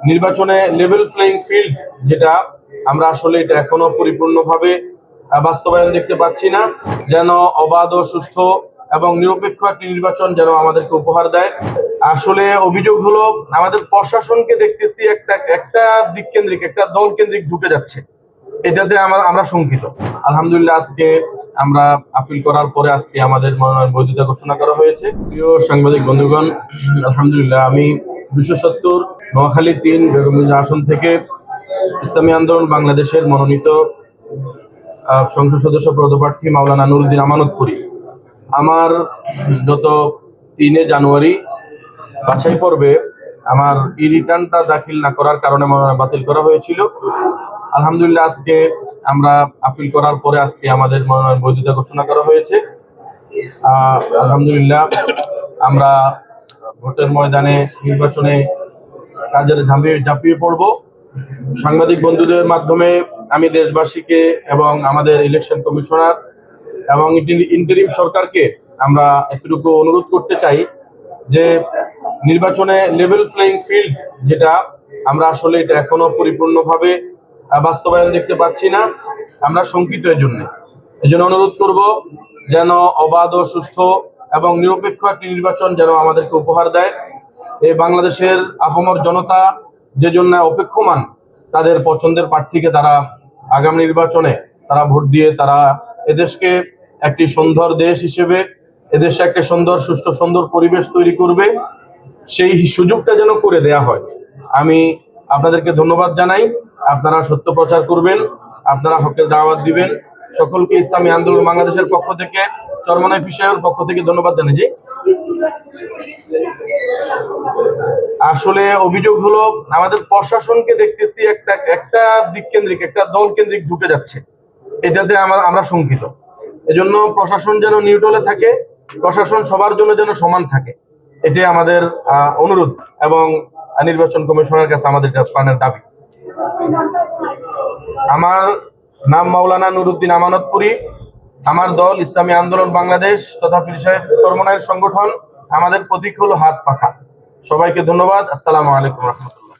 নির্বাচনে level playing field যেটা আমরা আসলে এটা এখনো পরিপূর্ণভাবে বাস্তবায়ন দেখতে পাচ্ছি না। যেন অবাধ ও সুষ্ঠু এবং নিরপেক্ষ একটি নির্বাচন যেন আমাদেরকে উপহার দেয়। আসলে অভিযোগ হলো আমাদের প্রশাসনকে দেখতেছি একটা একটা দিক কেন্দ্রিক, একটা দল কেন্দ্রিক ঢুকে যাচ্ছে। এটাতে আমরা শঙ্কিত। আলহামদুলিল্লাহ আজকে আমরা আপিল করার পরে আজকে আমাদের মনোনয়ন বৈধতা ঘোষণা করা হয়েছে। প্রিয় সাংবাদিক বন্ধুগণ, আলহামদুলিল্লাহ আমি 270 নোয়াখালী 3 বেগমগঞ্জ আসন থেকে ইসলামী আন্দোলন বাংলাদেশের মনোনীত সংসদ সদস্য পদপ্রার্থী মাওলানা নুরুদ্দিন আমানতপুরী। আমার গত 3 জানুয়ারি বাছাই পর্বে আমার রিটার্নটা দাখিল না করার কারণে মনোনয়ন বাতিল করা হয়েছিল। আলহামদুলিল্লাহ আজকে আমরা আপিল করার পরে আজকে আমাদের মনোনয়ন বৈধতা ঘোষণা করা হয়েছে। আলহামদুলিল্লাহ আমরা ভোটের ময়দানে নির্বাচনে কাজের ঝাঁপিয়ে পড়ব। সাংবাদিক বন্ধুদের মাধ্যমে আমি দেশবাসীকে এবং আমাদের ইলেকশন কমিশনার এবং ইন্টারিম সরকারকে আমরা এতটুকু অনুরোধ করতে চাই যে নির্বাচনে লেভেল প্লেইং ফিল্ড যেটা আমরা আসলে এটা এখনো পরিপূর্ণভাবে বাস্তবায়ন দেখতে পাচ্ছি না। আমরা শঙ্কিত এই জন্য অনুরোধ করব যেন অবাধ ও সুষ্ঠু এবং নিরপেক্ষ একটি নির্বাচন যেন আমাদেরকে উপহার দেয়। এই বাংলাদেশের আপামর জনতা যে জন্য অপেক্ষমান, তাদের পছন্দের প্রার্থীকে তারা আগামী নির্বাচনে তারা ভোট দিয়ে তারা এদেশকে একটি সুন্দর দেশ হিসেবে, এদেশে একটা সুন্দর পরিবেশ তৈরি করবে, সেই সুযোগটা যেন করে দেয়া হয়। আমি আপনাদেরকে ধন্যবাদ জানাই। আপনারা সত্য প্রচার করবেন, আপনারা হকের দাওয়াত দিবেন। সকলকে ইসলামী আন্দোলন বাংলাদেশের পক্ষ থেকে, চরমনাই বিষয়ের পক্ষ থেকে ধন্যবাদ জানাই। আসলে অভিযোগ হলো আমাদের প্রশাসনকে দেখতেছি একটা দিক কেন্দ্রিক, একটা দল কেন্দ্রিক ঢুকে যাচ্ছে। এটাতে আমরা শঙ্কিত। এজন্য প্রশাসন যেন নিউট্রালে থাকে, প্রশাসন সবার জন্য যেন সমান থাকে, এটাই আমাদের অনুরোধ এবং নির্বাচন কমিশনের কাছে আমাদের প্রাণের দাবি। আমার নাম মাওলানা নুরুদ্দিন আমানতপুরী। আমার দল ইসলামী আন্দোলন বাংলাদেশ তথা পীর সাহেব চরমনাইয়ের সংগঠন। আমাদের প্রতীক হলো হাত পাখা। সবাইকে ধন্যবাদ। আসসালামু আলাইকুম রহমতুল্লাহ।